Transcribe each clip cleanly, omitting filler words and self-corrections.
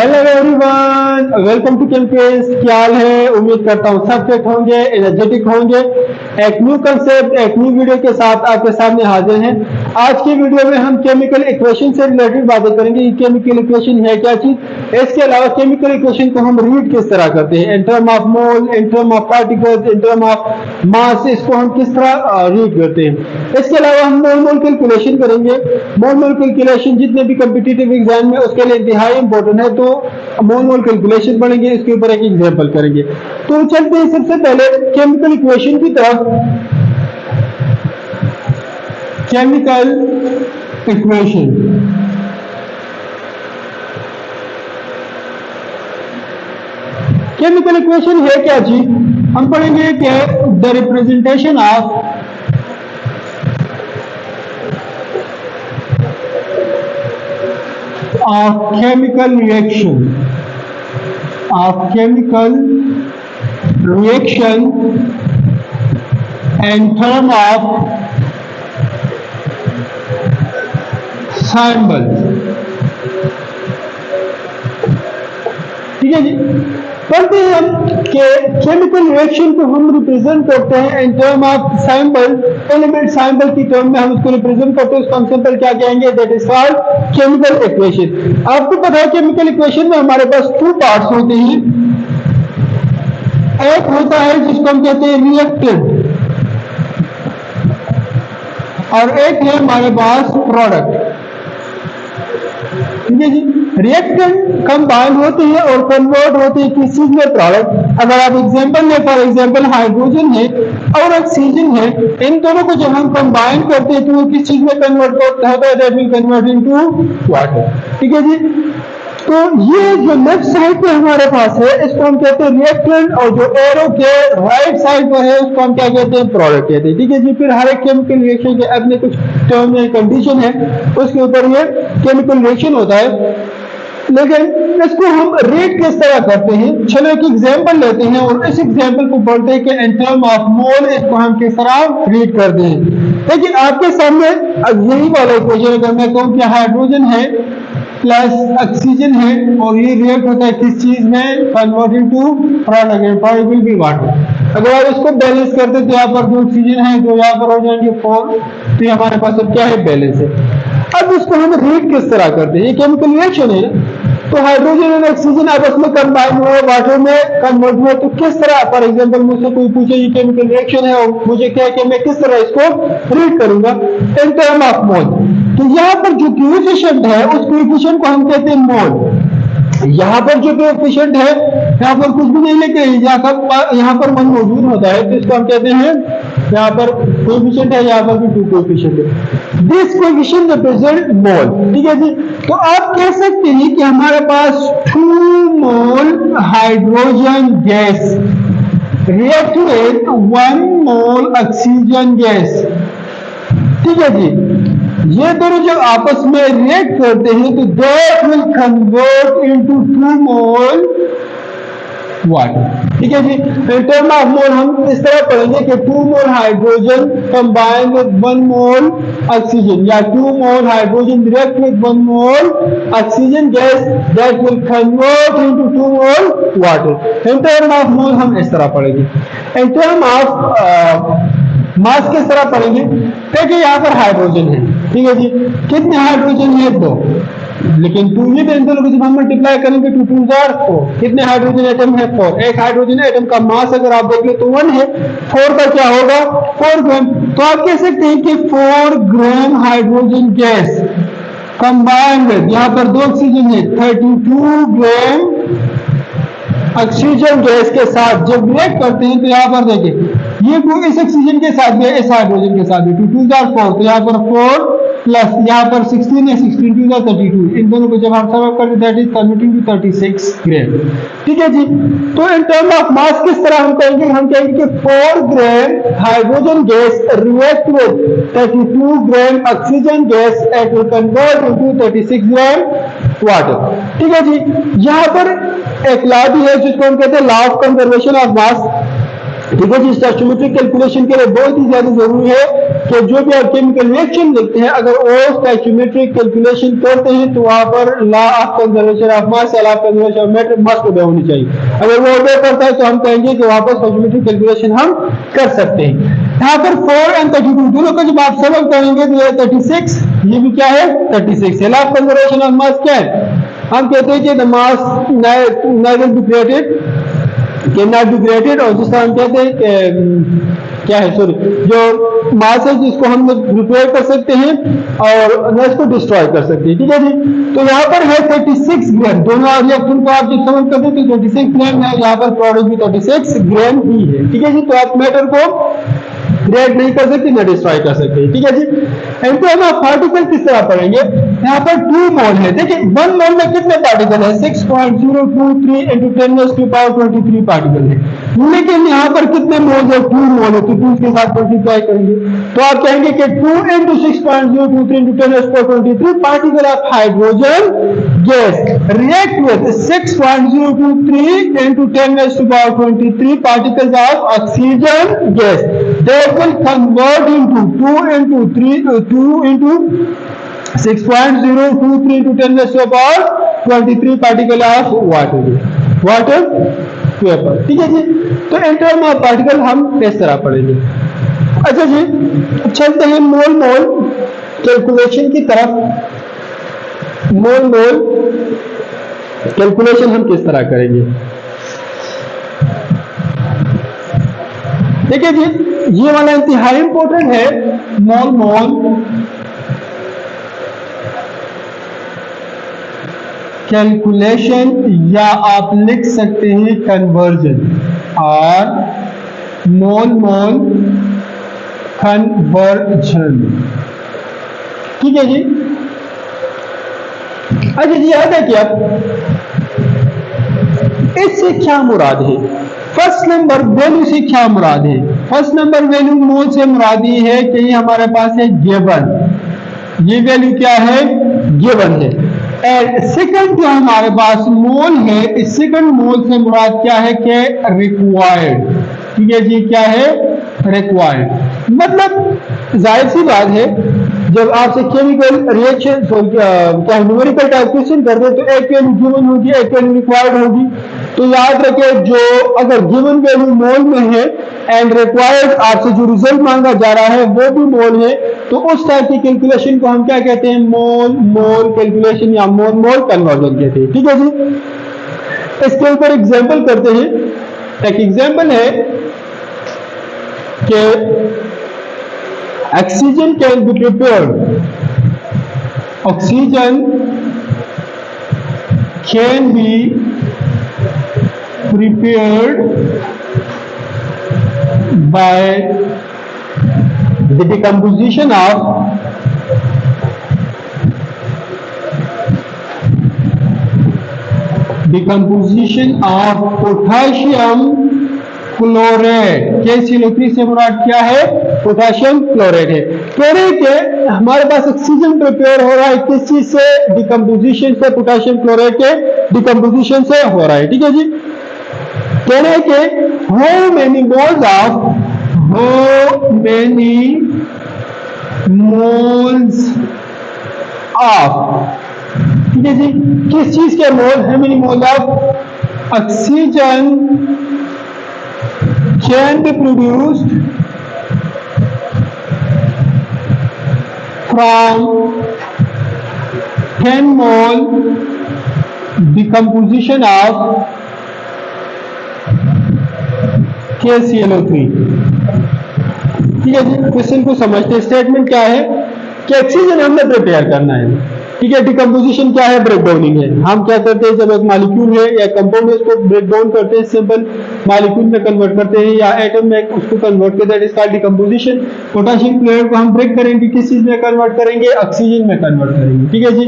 Hello everyone, welcome to campus. क्या हाल है? उम्मीद करता हूँ सब फिट होंगे, एनर्जेटिक होंगे। एक न्यू कंसेप्ट, एक न्यू वीडियो के साथ आपके सामने हाजिर हैं। आज की वीडियो में हम केमिकल इक्वेशन से रिलेटेड बातें करेंगे। केमिकल इक्वेशन है क्या चीज, इसके अलावा केमिकल इक्वेशन को हम रीड किस तरह करते हैं, in term of mole, in term of particles, in term of mass, इसको हम किस तरह रीड करते हैं। इसके अलावा हम मोल मोल कैलकुलेशन करेंगे। मोल मोल कैलकुलेशन जितने भी कॉम्पिटिटिव एग्जाम में उसके लिए इंतहाई इंपॉर्टेंट है, तो मोल मोल कैलकुलेशन पढ़ेंगे, इसके ऊपर एक एग्जांपल करेंगे। तो चलते हैं सबसे पहले केमिकल इक्वेशन की तरफ। केमिकल इक्वेशन, केमिकल इक्वेशन है क्या चीज, हम पढ़ेंगे कि the representation of chemical reaction in term of symbols। ठीक है जी, पढ़ते हैं हम कि केमिकल रिएक्शन को हम रिप्रेजेंट करते हैं in term of symbol, element symbol की टर्म में हम उसको रिप्रेजेंट करते हैं। उसको हम सिंपल क्या कहेंगे, that is called chemical equation. आपको पता है केमिकल इक्वेशन में हमारे पास टू पार्ट्स होते हैं। एक होता है जिसको हम कहते हैं रिएक्टेंट, और एक है हमारे पास प्रोडक्ट। ठीक है जी, रिएक्टेंट कंबाइन होते हैं और कन्वर्ट होते हैं किस चीज में, प्रोडक्ट। अगर आप एग्जांपल लें, फॉर एग्जांपल हाइड्रोजन है और ऑक्सीजन है, इन दोनों को जब हम कंबाइन करते हैं तो वो किस चीज में कन्वर्ट होता है, that will convert into water. ठीक है जी, तो ये जो लेफ्ट साइड पे हमारे पास है इसको हम कहते हैं रिएक्टेंट, और जो एरो के राइट साइड पर है उसको हम क्या कहते हैं, प्रोडक्ट कहते हैं। ठीक है जी, फिर हर एक केमिकल रिएक्शन के अपने कुछ टर्म एंड कंडीशन है, उसके ऊपर ये केमिकल रिएक्शन होता है। लेकिन इसको हम रेट किस तरह करते हैं, चलो एक एग्जांपल लेते हैं और इस एग्जांपल को पढ़ते हैं कि इन टर्म ऑफ मोल इसको हम किस तरह रीड करते हैं। लेकिन आपके सामने यही वाला इक्वेशन, अगर मैं कहूं कि हाइड्रोजन है प्लस ऑक्सीजन है और ये रिएक्ट होता है किस चीज में, converting to product, and product will be water. अगर आप इसको बैलेंस करते तो यहाँ पर 2 ऑक्सीजन है, जो यहाँ पर हो जाएंगे 4, तो हमारे पास अब क्या है, बैलेंस है। अब इसको हम रीड किस तरह करते हैं, ये केमिकल रिएक्शन है, तो हाइड्रोजन और ऑक्सीजन आपस में कंबाइन हुए, वाटर में कन्वर्ट हुए, तो किस तरह, फॉर एग्जांपल मुझसे कोई पूछे ये केमिकल रिएक्शन है और मुझे क्या है कि मैं किस तरह इसको रीड करूंगा इन टर्म ऑफ मोल। तो यहाँ पर जो कोएफिशिएंट है उस कोएफिशिएंट को हम कहते हैं मोल। यहाँ पर जो कोएफिशिएंट है, यहाँ पर कुछ भी नहीं लिखे, यहाँ पर 1 मौजूद होता है, तो इसको हम कहते हैं, यहाँ पर कोएफिशिएंट है, यहाँ पर भी 2 कोएफिशिएंट है। दिस कोएफिशिएंट रिप्रेजेंट मोल। ठीक है जी, तो आप कह सकते हैं कि हमारे पास 2 मोल hydrogen gas react with 1 mole oxygen gas. ठीक है जी, ये दोनों जब आपस में रिएक्ट करते हैं तो that will convert into 2 mole water. ठीक है जी, इन टर्म ऑफ मोल हम इस तरह पढ़ेंगे कि 2 मोल hydrogen combine with 1 mole oxygen, या 2 मोल hydrogen react with 1 mole oxygen gas, that will convert into 2 mole water. In term of mole हम इस तरह पढ़ेंगे। इन टर्म ऑफ मास किस तरह पढ़ेंगे, देखिए यहाँ पर हाइड्रोजन है। ठीक है जी, कितने हाइड्रोजन है, 2, लेकिन 2 ये इन दोनों को जब हम मल्टीप्लाई करेंगे तो 2 4, कितने हाइड्रोजन एटम है, 4। एक हाइड्रोजन एटम का मास अगर आप देख ले तो 1 है, 4 का क्या होगा, 4 ग्राम। तो आप कह सकते हैं कि 4 gram hydrogen gas combined with, यहाँ पर 2 ऑक्सीजन है, 32 ग्राम ऑक्सीजन गैस के साथ जब रिएक्ट करते हैं तो यहाँ पर देखिए ये इस ऑक्सीजन के साथ भी है, इस हाइड्रोजन के साथ भी, 2 2 4, तो यहाँ पर 4 प्लस यहाँ पर 16 है, 16 2 32, इन दोनों को जब हम सम करते दैट इज कन्वर्टिंग टू 36 ग्राम। ठीक है जी, तो इन टर्म ऑफ मास किस तरह हम कहेंगे, हम कहेंगे कि 4 gram hydrogen gas react with 32 gram oxygen gas at will convert into 36 gram water. ठीक है जी, यहाँ पर एक लॉ भी है जिसको हम कहते हैं लॉ ऑफ कंजर्वेशन ऑफ मास। ठीक है जी। स्टोइचियोमेट्रिक कैलकुलेशन के लिए बहुत ही ज्यादा जरूरी है कि जो भी आप केमिकल रिएक्शन लिखते हैं, अगर वो स्टोइचियोमेट्रिक कैलकुलेशन करते हैं तो वहां पर law of conservation of mass या law of conservation of matter must obey होनी चाहिए। अगर वो ओबे करता है तो हम कहेंगे कि वहां पर स्टोइचियोमेट्रिक कैलकुलेशन हम कर सकते हैं। यहाँ पर 4 और 32 दोनों का जब आप सॉल्व करेंगे तो ये 36, ये भी क्या है 36 है। लॉ ऑफ कंजर्वेशन ऑफ मास क्या है? हम कहते हैं कि the mass never be created, can not be created, और जिसका हम कहते हैं कि क्या है, सॉरी, जो मास है जिसको हम रिपेयर कर सकते हैं और न इसको डिस्ट्रॉय कर सकते हैं। ठीक है जी। तो यहाँ पर है 36 ग्राम, दोनों रिएक्शन को आप जब समझ करते हैं तो 36 ग्राम है, यहाँ पर प्रोडक्ट भी 36 ग्राम ही है। ठीक है जी। तो आप मैटर को क्रिएट नहीं कर सकते, न डिस्ट्रॉय कर सकते। ठीक है जी। एंड हम पार्टिकल किस तरह पढ़ेंगे? यहाँ पर 2 मोल है। देखिए 1 मोल में कितने पार्टिकल है? 6.023 into 10⁻23 पार्टिकल है। लेकिन यहाँ पर कितने मोल है? 2 मोल है, तो 2 के साथ मल्टीप्लाई करेंगे तो आप कहेंगे कि 2 into 6.023 into 10⁻23 particle of hydrogen gas react with 6.023 into 10⁻23 particles of oxygen gas. They will convert into 2 into 6.023 into 10⁻23 particle of water vapour. ठीक है जी। तो इन टर्म ऑफ पार्टिकल हम इस तरह पढ़ेंगे। अच्छा जी, चलते हैं मोल मोल कैलकुलेशन की तरफ। मोल मोल कैलकुलेशन हम किस तरह करेंगे? देखिए जी, ये वाला इंतहाई इंपॉर्टेंट है। मोल मोल कैलकुलेशन, या आप लिख सकते हैं कन्वर्जन, और मोल मोल कन्वर्जन। ठीक है जी। अच्छा जी, याद है क्या इससे क्या मुराद है? फर्स्ट नंबर वैल्यू से क्या मुराद है? फर्स्ट नंबर वैल्यू मोल से मुराद ये है कि ये हमारे पास है गिवन, ये वैल्यू क्या है? गिवन है। एंड सेकंड जो हमारे पास मोल है, इस सेकंड मोल से मुराद क्या है कि रिक्वायर्ड। ठीक है जी, क्या है? रिक्वायर्ड। मतलब जाहिर सी बात है, जब आपसे केमिकल रिएक्शन क्या न्यूमेरिकल टाइप क्वेश्चन करते हैं तो एक वैल्यू गिवन होगी, एक वैल्यू रिक्वायर्ड होगी। तो याद रखें, जो अगर गिवन वैल्यू मोल में है एंड रिक्वायर्ड आपसे जो रिजल्ट मांगा जा रहा है वो भी मोल है, तो उस टाइप की कैलकुलेशन को हम क्या कहते हैं? मोल मोल कैलकुलेशन या मोल मोल कन्वर्जन कहते हैं। ठीक है जी। इसके ऊपर एग्जांपल करते हैं। एक एग्जांपल है कि oxygen can be prepared, oxygen can be prepared by the decomposition of potassium chloride. KClO3 से मुराद क्या है? पोटाशियम क्लोराइड है। कह रहे कि हमारे पास ऑक्सीजन प्रिपेयर हो रहा है किस चीज से? डिकम्पोजिशन से, पोटाशियम क्लोराइड के डिकम्पोजिशन से हो रहा है। ठीक है जी। कह रहे कि how many moles of, ठीक है जी, किस चीज के मोल? how many moles of oxygen can be produced from 10 mole decomposition of KClO3। ठीक है जी। क्वेश्चन को समझते हैं। स्टेटमेंट क्या है कि ऑक्सीजन हमने प्रिपेयर करना है। ठीक है। डिकम्पोजिशन क्या है? ब्रेक डाउनिंग है। हम क्या करते हैं, जब एक मॉलिक्यूल है या कंपाउंड है उसको ब्रेक डाउन करते हैं, सिंपल मॉलिक्यूल में कन्वर्ट करते हैं या एटम में उसको कन्वर्ट करते हैं, that is called decomposition. Potassium chloride को हम ब्रेक करेंगे, किस चीज में कन्वर्ट करेंगे? ऑक्सीजन में कन्वर्ट करेंगे। ठीक है जी।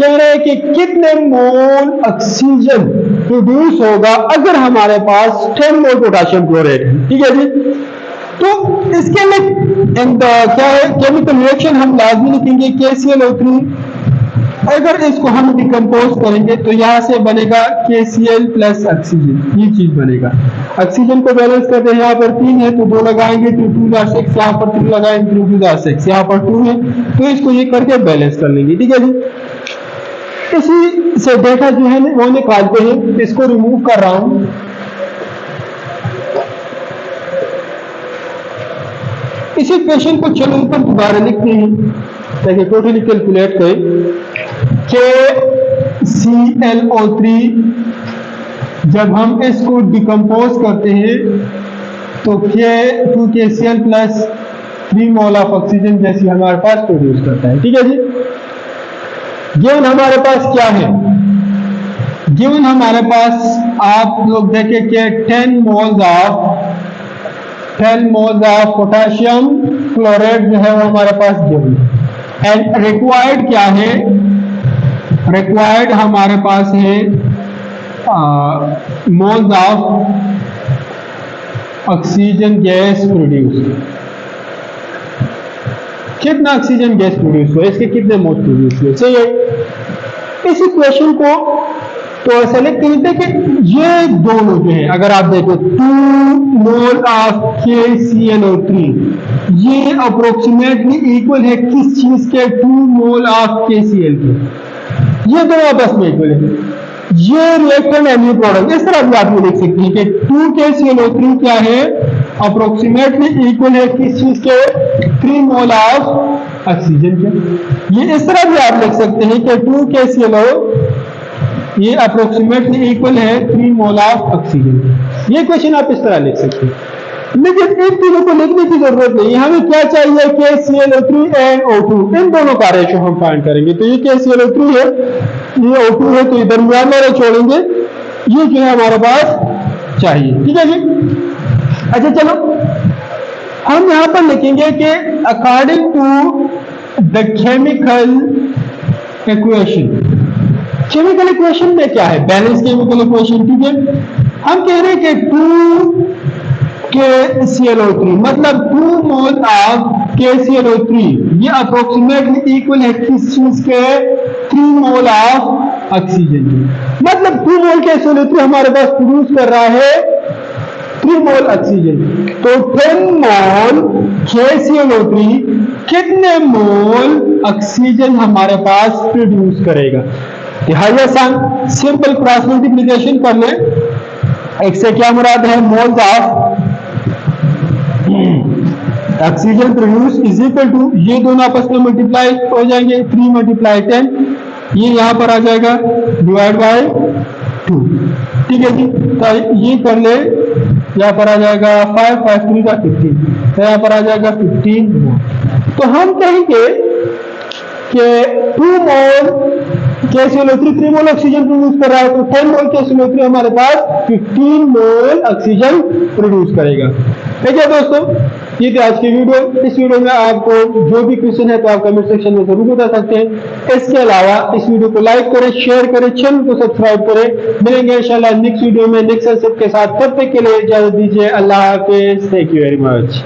कह रहे हैं कि कितने मोल ऑक्सीजन प्रोड्यूस होगा अगर हमारे पास 10 मोल पोटेशियम क्लोराइड है। ठीक है जी। तो इसके लिए क्या है? केमिकल रिएक्शन हम लाजमी लिखेंगे KClO3 अगर इसको हम डिकम्पोज करेंगे तो यहाँ से बनेगा KCl प्लस ऑक्सीजन, ये चीज बनेगा। ऑक्सीजन को बैलेंस करते हैं, यहाँ पर 3 है तो 2 लगाएंगे तो 2 + 6, यहाँ पर 3 लगाएंगे तो 2 + 6, यहाँ पर 2 है तो इसको ये करके बैलेंस कर लेंगे। ठीक है जी, इसी से डेटा जो है वो निकालते हैं। इसको रिमूव कर रहा हूं। इसी क्वेश्चन को चलो ऊपर दोबारा लिखते हैं ताकि टोटली कैलकुलेट करें। KClO3 जब हम इसको डिकम्पोज करते हैं तो 2KCl plus 3 mole of oxygen जैसी हमारे पास प्रोड्यूस करता है। ठीक है जी, गिवन हमारे पास क्या है? गिवन हमारे पास आप लोग देखें कि 10 मोल्स ऑफ पोटेशियम क्लोराइड जो है वो हमारे पास गिवन है। एंड रिक्वायर्ड क्या है? रिक्वायर्ड हमारे पास है moles of oxygen gas produce. कितना ऑक्सीजन गैस प्रोड्यूस हुआ, इसके कितने मोल प्रोड्यूस हुए? सही है। इस इक्वेशन को तो ऐसा लिखते हैं कि ये दोनों जो है, अगर आप देखो 2 मोल ऑफ KClO3 ये अप्रोक्सीमेटली इक्वल है किस चीज के? 2 मोल ऑफ KCl के। ये दोनों आपस में इक्वल है। ये रिएक्टेंट एंड ये प्रोडक्ट, इस तरह भी आप ये लिख सकते हैं कि 2 KClO3 क्या है? अप्रोक्सीमेटली इक्वल है किस चीज के? 3 मोल ऑफ ऑक्सीजन के। ये इस तरह भी आप लिख सकते हैं कि 2 KClO ये अप्रोक्सीमेटली इक्वल है 3 मोल ऑफ ऑक्सीजन। ये क्वेश्चन आप इस तरह लिख सकते हैं, लेकिन इन तीनों को लिखने की जरूरत नहीं है। हमें क्या चाहिए? KClO3 एंड O2, इन दोनों का रेशो हम फाइंड करेंगे। तो ये KClO3 है, ये O2 है, तो ये दरमियान में छोड़ेंगे, ये जो है हमारे पास चाहिए। ठीक है जी, अच्छा चलो हम यहां पर लिखेंगे कि according to the chemical equation. Chemical equation में क्या है? Balance chemical equation. ठीक है, हम कह रहे हैं कि 2 KClO3 मतलब 2 मोल ऑफ KClO3 ये अप्रोक्सीमेटली इक्वल है किस चीज के? 3 मोल ऑफ ऑक्सीजन। मतलब 2 मोल KClO3 हमारे पास प्रोड्यूस कर रहा है 3 मोल ऑक्सीजन। तो 10 मोल KClO3 कितने मोल ऑक्सीजन हमारे पास प्रोड्यूस करेगा? हाई आसान, सिंपल क्रॉस मल्टीप्लिकेशन कर ले। एक से क्या मुराद है? Moles of oxygen produce is equal to, ये दोनों आपस में मल्टीप्लाई हो जाएंगे, 3 × 10, ये यहां पर आ जाएगा डिवाइड बाय 2। ठीक है जी, तो ये कर ले, यहां पर आ जाएगा 5, 5 3 का 15, तो यहां पर आ जाएगा 15 मोल। तो हम कहेंगे कि 2 मोल KClO3 3 मोल ऑक्सीजन प्रोड्यूस कर रहा है, तो 10 मोल KClO3 हमारे पास 15 मोल ऑक्सीजन प्रोड्यूस करेगा। ठीक है दोस्तों, ये थी आज की वीडियो। इस वीडियो में आपको जो भी क्वेश्चन है तो आप कमेंट सेक्शन में जरूर बता सकते हैं। इसके अलावा इस वीडियो को लाइक करें, शेयर करें, चैनल को सब्सक्राइब करें। मिलेंगे इंशाल्लाह नेक्स्ट वीडियो में नेक्स्ट कंसेप्ट के साथ। तब तक के लिए इजाजत दीजिए। अल्लाह हाफिज। Thank you very much.